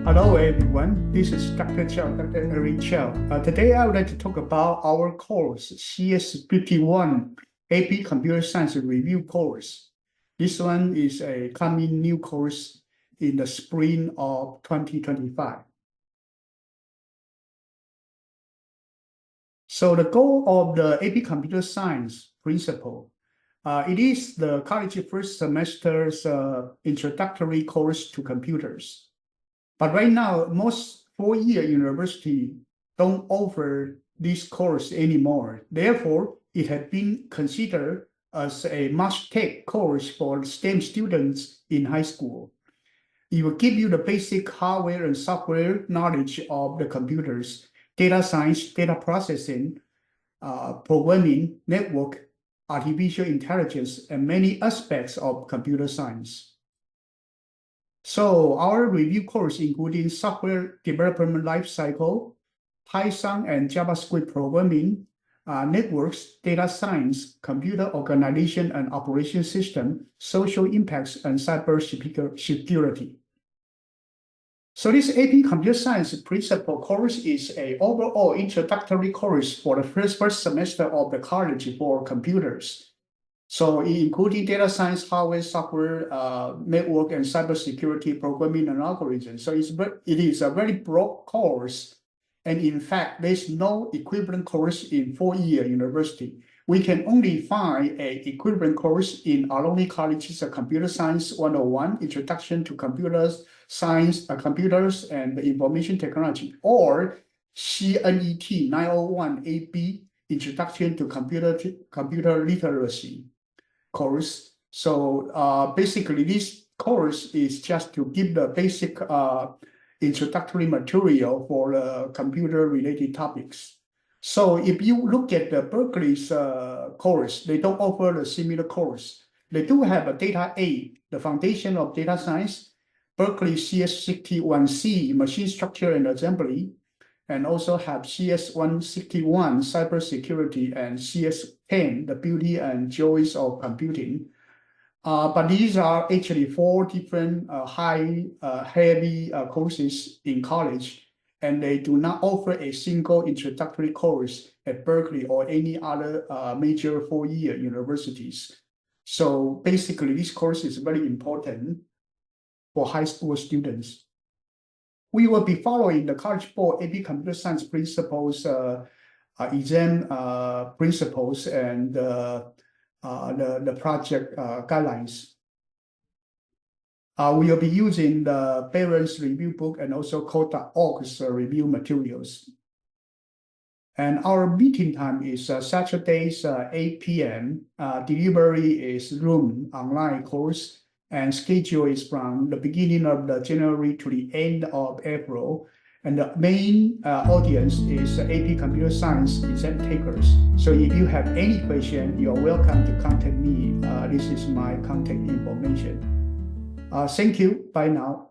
Hello everyone, this is Dr. Chow, Dr. Eric Chow. Today I would like to talk about our course, CS51 AP Computer Science Review course. This one is a coming new course in the spring of 2025. So the goal of the AP Computer Science principle, it is the college first semester's introductory course to computers. But right now, most four-year university don't offer this course anymore. Therefore, it has been considered as a must-take course for STEM students in high school. It will give you the basic hardware and software knowledge of the computers, data science, data processing, programming, network, artificial intelligence, and many aspects of computer science. So our review course including software development lifecycle, Python and JavaScript programming, networks, data science, computer organization and operation system, social impacts, and cyber security. So this AP Computer Science Principle course is an overall introductory course for the first semester of the college for computers. So including data science, hardware, software, network, and cybersecurity programming and algorithms. So it is a very broad course. And in fact, there's no equivalent course in four-year university. We can only find an equivalent course in Alumni College's Computer Science 101, Introduction to Computers, Science, Computers and Information Technology, or CNET 901 AB, Introduction to Computer Literacy course. So basically, this course is just to give the basic introductory material for computer-related topics. So if you look at the Berkeley's course, they don't offer a similar course. They do have a Data A, the foundation of data science, Berkeley CS61C, machine structure and assembly, and also have CS161, cybersecurity, and CS10, the beauty and joys of computing. But these are actually four different heavy courses in college, and they do not offer a single introductory course at Berkeley or any other major four-year universities. So basically, this course is very important for high school students. We will be following the College Board AP Computer Science principles, exam principles, and the project guidelines. We will be using the Barron's review book and also code.org's review materials. And our meeting time is Saturdays 8 p.m. Delivery is Zoom online course, and schedule is from the beginning of January to the end of April. And the main audience is AP Computer Science exam takers. So if you have any question, you are welcome to contact me. This is my contact information. Thank you. Bye now.